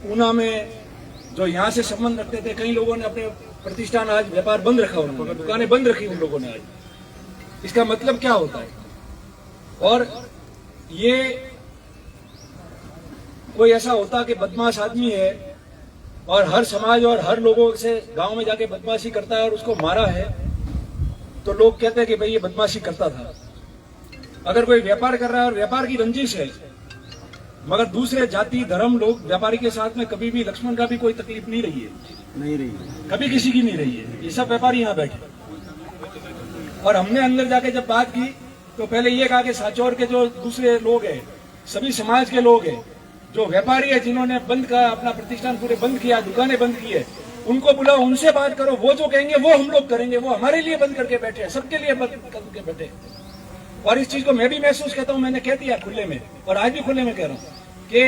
ऊना में जो यहाँ से संबंध रखते थे, कई लोगों ने अपने प्रतिष्ठान आज व्यापार बंद रखा, उन्होंने दुकानें बंद रखी उन लोगों ने आज। इसका मतलब क्या होता है? और ये कोई ऐसा होता कि बदमाश आदमी है और हर समाज और हर लोगों से गांव में जाके बदमाशी करता है और उसको मारा है, तो लोग कहते हैं कि भाई ये बदमाशी करता था। अगर कोई व्यापार कर रहा है और व्यापार की रंजिश है, मगर दूसरे जाति धर्म लोग व्यापारी के साथ में कभी भी लक्ष्मण का भी कोई तकलीफ नहीं रही है, कभी किसी की नहीं रही है। ये सब व्यापारी यहाँ बैठे और हमने अंदर जाके जब बात की तो पहले ये कहा कि साचौर के जो दूसरे लोग हैं, सभी समाज के लोग हैं, जो व्यापारी है जिन्होंने बंद का अपना प्रतिष्ठान पूरे बंद किया, दुकानें बंद की है, उनको बुलाओ, उनसे बात करो। वो जो कहेंगे वो हम लोग करेंगे। वो हमारे लिए बंद करके बैठे हैं, सबके लिए बंद करके बैठे हैं। और इस चीज को मैं भी महसूस करता हूं, मैंने कह दिया खुले में और आज भी खुले में कह रहा हूं कि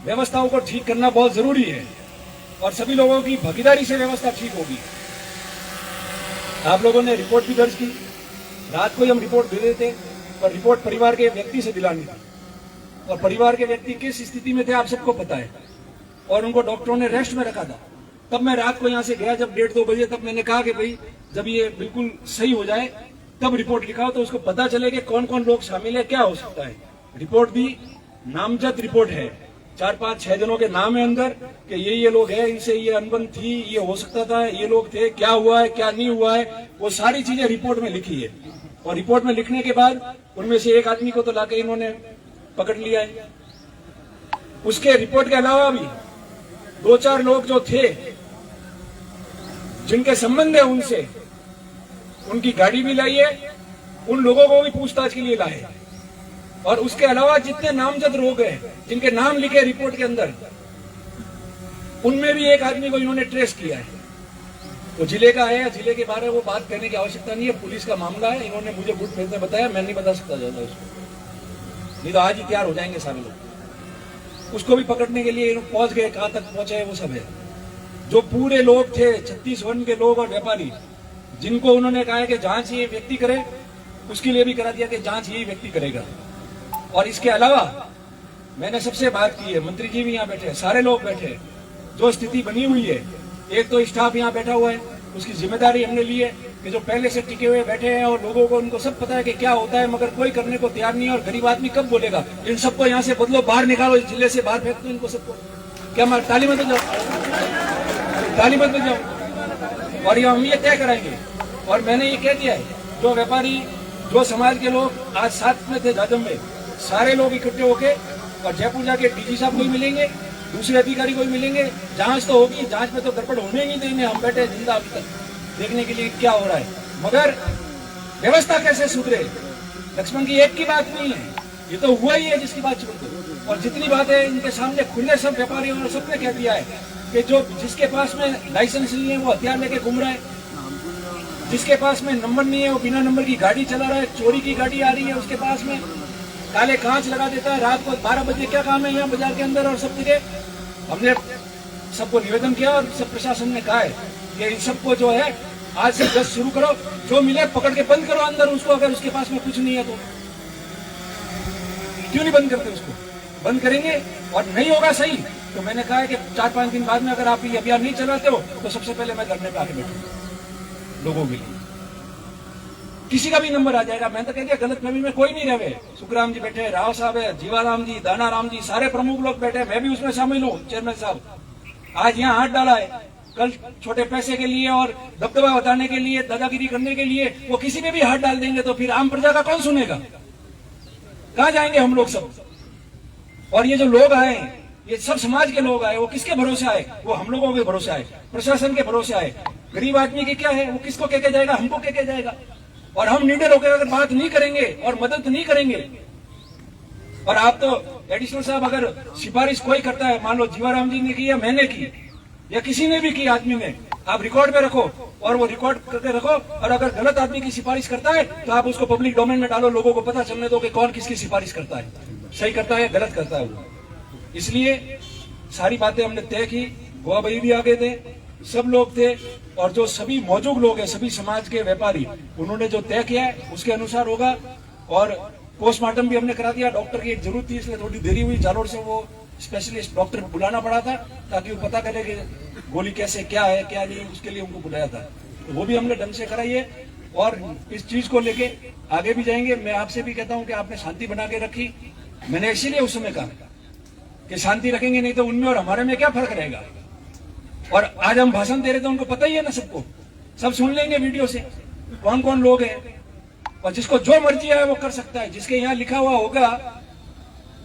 व्यवस्थाओं को ठीक करना बहुत जरूरी है और सभी लोगों की भागीदारी से व्यवस्था ठीक होगी। आप लोगों ने रिपोर्ट भी दर्ज की, रात को ही हम रिपोर्ट दे देते, पर रिपोर्ट परिवार के व्यक्ति से दिलानी थी और परिवार के व्यक्ति किस स्थिति में थे आप सबको पता है और उनको डॉक्टरों ने रेस्ट में रखा था। तब मैं रात को यहाँ से गया जब 1:30-2 बजे, तब मैंने कहा कि भाई जब ये बिल्कुल सही हो जाए तब रिपोर्ट लिखाओ तो उसको पता चले कि कौन कौन लोग शामिल है, क्या हो सकता है। रिपोर्ट दी, नामजद रिपोर्ट है, 4-5-6 जनों के नाम है अंदर कि ये लोग हैं, इनसे ये अनबन थी, ये हो सकता था, ये लोग थे, क्या हुआ है क्या नहीं हुआ है, वो सारी चीजें रिपोर्ट में लिखी है। और रिपोर्ट में लिखने के बाद उनमें से एक आदमी को तो लाके इन्होंने पकड़ लिया है। उसके रिपोर्ट के अलावा भी 2-4 लोग जो थे जिनके संबंध है उनसे, उनकी गाड़ी भी लाई है, उन लोगों को भी पूछताछ के लिए लाए। और उसके अलावा जितने नामजद लोग हैं जिनके नाम लिखे रिपोर्ट के अंदर, उनमें भी एक आदमी को इन्होंने ट्रेस किया है। वो जिले का है, जिले के बारे में वो बात कहने की आवश्यकता नहीं है, पुलिस का मामला है। इन्होंने मुझे गुट भेजने बताया, मैं नहीं बता सकता ज्यादा उसको, नहीं तो आज ही तैयार हो जाएंगे सारे लोग। उसको भी पकड़ने के लिए पहुंच गए, कहां तक पहुंचे वो सब है। जो पूरे लोग थे 36 वन के लोग और व्यापारी, जिनको उन्होंने कहा है कि जांच ये व्यक्ति करे, उसके लिए भी करा दिया कि जांच यही व्यक्ति करेगा। और इसके अलावा मैंने सबसे बात की है, मंत्री जी भी यहाँ बैठे हैं, सारे लोग बैठे हैं। जो स्थिति बनी हुई है, एक तो स्टाफ यहाँ बैठा हुआ है, उसकी जिम्मेदारी हमने ली है कि जो पहले से टिके हुए बैठे हैं और लोगों को उनको सब पता है कि क्या होता है, मगर कोई करने को तैयार नहीं है। और गरीब आदमी कब बोलेगा इन सबको यहाँ से बदलो, बाहर निकालो, जिले से बाहर फेंक दो इनको सबको। क्या ताली में तो ताली मत बजाओ। और ये हम ये तय कराएंगे। और मैंने ये कह दिया है, जो व्यापारी, जो समाज के लोग आज साथ में थे जाजम में, सारे लोग इकट्ठे होके और जयपुर जाके डीजी साहब को ही मिलेंगे, दूसरे अधिकारी को ही मिलेंगे। जांच तो होगी, जांच में तो गड़बड़ होने ही नहीं देंगे। हम बैठे जिंदा अभी तक देखने के लिए क्या हो रहा है, मगर व्यवस्था कैसे सुधरे। लक्ष्मण की एक की बात नहीं है, ये तो हुआ ही है जिसकी बात छोड़ दो। और जितनी बातें इनके सामने खुले सब व्यापारियों ने सबने कह दिया है कि जो जिसके पास में लाइसेंस नहीं है वो हथियार लेके घूम रहा है, जिसके पास में नंबर नहीं है वो बिना नंबर की गाड़ी चला रहा है, चोरी की गाड़ी आ रही है उसके पास में, काले कांच लगा देता है। रात को 12 बजे क्या काम है यहाँ बाजार के अंदर और सब जगह। हमने सबको निवेदन किया और सब प्रशासन ने कहा है कि इन सबको जो है आज से 10 शुरू करो, जो मिले पकड़ के बंद करो अंदर उसको। अगर उसके पास में कुछ नहीं है तो क्यों नहीं बंद करते उसको? बंद करेंगे और नहीं होगा सही तो मैंने कहा है कि 4-5 दिन बाद में अगर आप ये अभियान नहीं चलाते हो तो सबसे पहले मैं धरने पे आके बैठूंगा लोगों के लिए। किसी का भी नंबर आ जाएगा। मैं तो कह दिया गलतफहमी में कोई नहीं रहे। सुखराम जी बैठे, राव साहब है, जीवाराम जी, दानाराम जी, सारे प्रमुख लोग बैठे, मैं भी उसमें शामिल हूँ। चेयरमैन साहब आज यहाँ हाथ डाला है, कल छोटे पैसे के लिए और दबदबा बताने के लिए, दादागिरी करने के लिए वो किसी में भी हाथ डाल देंगे तो फिर आम प्रजा का कौन सुनेगा? कहाँ जाएंगे हम लोग सब? और ये जो लोग आए, ये सब समाज के लोग आए, वो किसके भरोसे आए? वो हम लोगों के भरोसे आए, प्रशासन के भरोसे आए। गरीब आदमी की क्या है, वो किसको कह के जाएगा? हमको कह के जाएगा। और हम निडर होकर अगर बात नहीं करेंगे और मदद नहीं करेंगे, और आप तो एडिशनल साहब अगर सिफारिश कोई करता है, मान लो जीवाराम जी ने की या मैंने की या किसी ने भी की आदमी ने, आप रिकॉर्ड पे रखो और वो रिकॉर्ड करके रखो। और अगर गलत आदमी की सिफारिश करता है तो आप उसको पब्लिक डोमेन में डालो, लोगों को पता चलने दो कि कौन किसकी सिफारिश करता है, सही करता है गलत करता है वो। इसलिए सारी बातें हमने तय की। गोवा भाई भी आगे थे, सब लोग थे, और जो सभी मौजूद लोग हैं, सभी समाज के व्यापारी, उन्होंने जो तय किया है उसके अनुसार होगा। और पोस्टमार्टम भी हमने करा दिया। डॉक्टर की एक जरूरत थी इसलिए थोड़ी देरी हुई। जालोर से वो स्पेशलिस्ट डॉक्टर बुलाना पड़ा था ताकि वो पता करे कि गोली कैसे क्या है क्या नहीं, उसके लिए उनको बुलाया था। तो वो भी हमने ढंग से कराई है और इस चीज को लेके आगे भी जाएंगे। मैं आपसे भी कहता हूं कि आपने शांति बना के रखी। मैंने इसीलिए उस समय कहा कि शांति रखेंगे, नहीं तो उनमें और हमारे में क्या फर्क रहेगा। और आज हम भाषण दे रहे थे, उनको पता ही है ना, सबको सब सुन लेंगे वीडियो से कौन कौन लोग हैं। और जिसको जो मर्जी है वो कर सकता है। जिसके यहाँ लिखा हुआ होगा,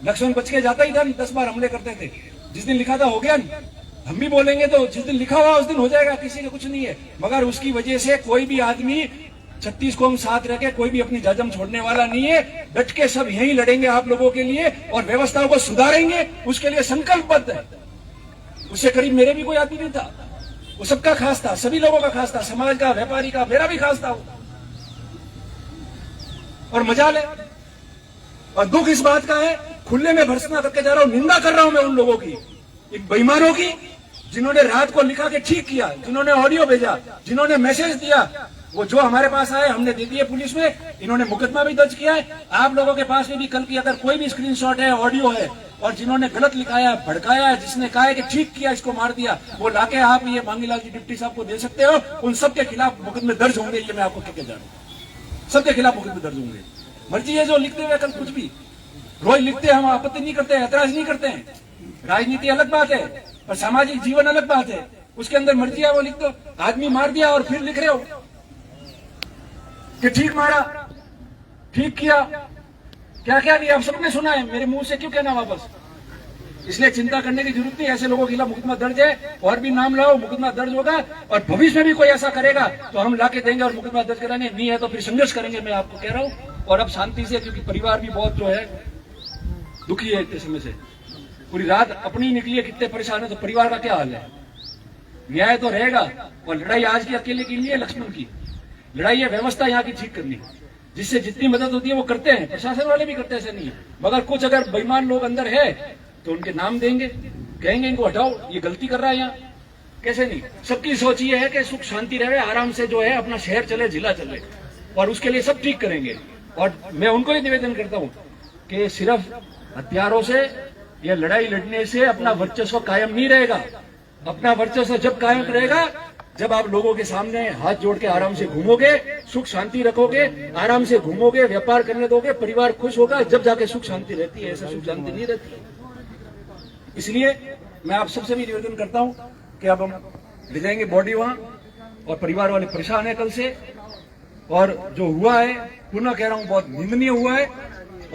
लक्ष्मण बच के जाता ही था, 10 बार हमले करते थे। जिस दिन लिखा था हो गया, हम भी बोलेंगे तो जिस दिन लिखा हुआ उस दिन हो जाएगा, किसी का कुछ नहीं है। मगर उसकी वजह से कोई भी आदमी 36 को हम साथ रखे, कोई भी अपनी जाजम छोड़ने वाला नहीं है। डट के सब यही लड़ेंगे आप लोगों के लिए और व्यवस्थाओं को सुधारेंगे, उसके लिए संकल्पबद्ध है। उससे करीब मेरे भी कोई आदमी नहीं था, वो सबका खास था, सभी लोगों का खास था, समाज का, व्यापारी का, मेरा भी खास था वो। और मजाल है और दुख इस बात का है, खुले में भर्त्सना करके जा रहा हूं, निंदा कर रहा हूं मैं उन लोगों की, इन बेईमानों की, जिन्होंने रात को लिखा के ठीक किया, जिन्होंने ऑडियो भेजा, जिन्होंने मैसेज दिया। वो जो हमारे पास आए हमने दे दिए पुलिस में, इन्होंने मुकदमा भी दर्ज किया है। आप लोगों के पास में भी कल की अगर कोई भी स्क्रीनशॉट है, ऑडियो है, और जिन्होंने गलत लिखाया, भड़काया है, जिसने कहा है कि ठीक किया, इसको मार दिया, वो लाके आप ये मांगीलाल जी डिप्टी साहब को दे सकते हो। उन सबके खिलाफ मुकदमे दर्ज होंगे, ये मैं आपको कहकर जा रहा हूँ। सबके खिलाफ मुकदमे दर्ज होंगे। मर्जी है जो लिखते हुए कल कुछ भी रोज लिखते हैं, हम आपत्ति नहीं करते, ऐतराज नहीं करते हैं। राजनीति अलग बात है और सामाजिक जीवन अलग बात है, उसके अंदर मर्जी है वो लिख दो। आदमी मार दिया और फिर लिख रहे हो कि ठीक मारा, ठीक किया, क्या क्या किया, आप सबने सुना है, मेरे मुंह से क्यों कहना वापस। इसलिए चिंता करने की जरूरत नहीं। ऐसे लोगों के खिलाफ मुकदमा दर्ज है, और भी नाम लाओ, मुकदमा दर्ज होगा। और भविष्य में भी कोई ऐसा करेगा तो हम लाके देंगे और मुकदमा दर्ज कराएंगे, नहीं है तो फिर संघर्ष करेंगे, मैं आपको कह रहा हूं। और अब शांति से, क्योंकि परिवार भी बहुत जो है दुखी है इतने समय से, पूरी रात अपनी निकली है, कितने परेशान है, तो परिवार का क्या हाल है। न्याय तो रहेगा। और लड़ाई आज की अकेले की नहीं है लक्ष्मण की, लड़ाई है व्यवस्था यहाँ की ठीक करनी, जिससे जितनी मदद होती है वो करते हैं, प्रशासन वाले भी करते हैं, ऐसे नहीं है। मगर कुछ अगर बेईमान लोग अंदर है तो उनके नाम देंगे, कहेंगे इनको हटाओ, ये गलती कर रहा है यहाँ, कैसे नहीं। सबकी सोच ये है कि सुख शांति रहे, आराम से जो है अपना शहर चले, जिला चले, और उसके लिए सब ठीक करेंगे। और मैं उनको ही निवेदन करता हूँ कि सिर्फ हथियारों से या लड़ाई लड़ने से अपना वर्चस्व कायम नहीं रहेगा। अपना वर्चस्व जब कायम रहेगा जब आप लोगों के सामने हाथ जोड़ के आराम से घूमोगे, सुख शांति रखोगे, आराम से घूमोगे, व्यापार करने दोगे, परिवार खुश होगा, जब जाके सुख शांति रहती है। ऐसे सुख शांति नहीं रहती। इसलिए मैं आप सबसे भी निवेदन करता हूं कि अब हम ले जाएंगे बॉडी वहां, और परिवार वाले परेशान है कल से। और जो हुआ है, पुनः कह रहा हूं, बहुत निंदनीय हुआ है,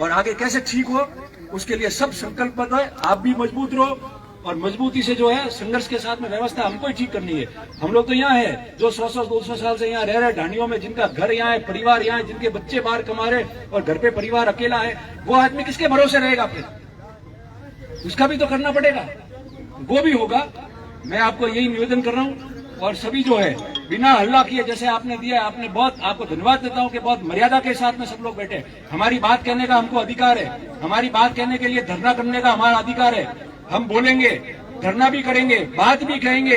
और आगे कैसे ठीक हो उसके लिए सब संकल्पबद्ध है। आप भी मजबूत रहो, और मजबूती से जो है संघर्ष के साथ में व्यवस्था हमको ही ठीक करनी है। हम लोग तो यहाँ है जो 100-200 साल से यहाँ रह रहे ढांडियों में, जिनका घर यहाँ है, परिवार यहाँ है, जिनके बच्चे बाहर कमा रहे और घर पे परिवार अकेला है, वो आदमी किसके भरोसे रहेगा? फिर उसका भी तो करना पड़ेगा, वो भी होगा। मैं आपको यही निवेदन कर रहा हूँ, और सभी जो है बिना हल्ला किए, जैसे आपने दिया, आपने बहुत, आपको धन्यवाद देता हूं कि बहुत मर्यादा के साथ में सब लोग बैठे। हमारी बात कहने का हमको अधिकार है, हमारी बात कहने के लिए धरना करने का हमारा अधिकार है। हम बोलेंगे, धरना भी करेंगे, बात भी कहेंगे,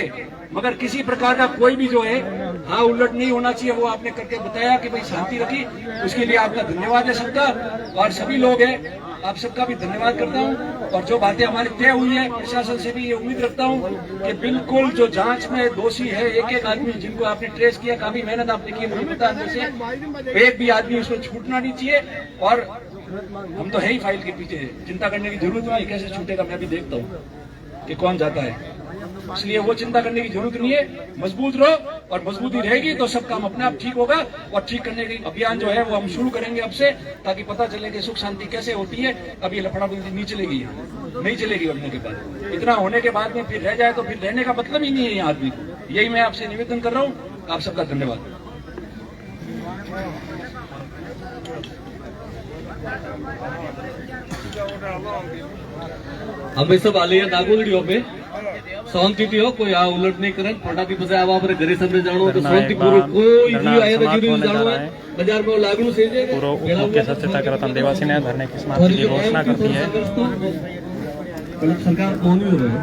मगर किसी प्रकार का कोई भी जो है हाँ उलट नहीं होना चाहिए। वो आपने करके बताया कि भाई शांति रखी, उसके लिए आपका धन्यवाद है सबका, और सभी लोग हैं आप सबका भी धन्यवाद करता हूं। और जो बातें हमारी तय हुई है, प्रशासन से भी ये उम्मीद रखता हूं कि बिल्कुल जो जांच में दोषी है, एक एक आदमी जिनको आपने ट्रेस किया, काफी मेहनत आपने की, मुझे पता है, से एक भी आदमी उसमें छूटना नहीं चाहिए। और हम तो है ही फाइल के पीछे, चिंता करने की जरूरत नहीं है, कैसे छूटेगा मैं भी देखता हूँ कि कौन जाता है, इसलिए वो चिंता करने की जरूरत नहीं है। मजबूत रहो, और मजबूती रहेगी तो सब काम अपने आप ठीक होगा। और ठीक करने के अभियान जो है वो हम शुरू करेंगे अब से, ताकि पता चले कि सुख शांति कैसे होती है। अब ये लफड़ाबंदी नहीं चलेगी, नहीं चलेगी बनने के बाद। इतना होने के बाद में फिर रह जाए तो फिर रहने का मतलब ही नहीं है यहाँ आदमी को। यही मैं आपसे निवेदन कर रहा हूँ। आप सबका धन्यवाद। અમે सब आले नागोलड़ियों पे शांति हो, कोई आ उलट नहीं करे, फटाती પછી આવા આપણે ઘરે સમરે જાણો તો શાંતિપૂર્વક કોઈ જીવ આયા તો જીવ જાણો है बाजार में लागू से जे पूरा मुख्य सचेतक रतन देवासी ने धरने की समाप्ति की घोषणा करती है। सरकार कौन हो रहा है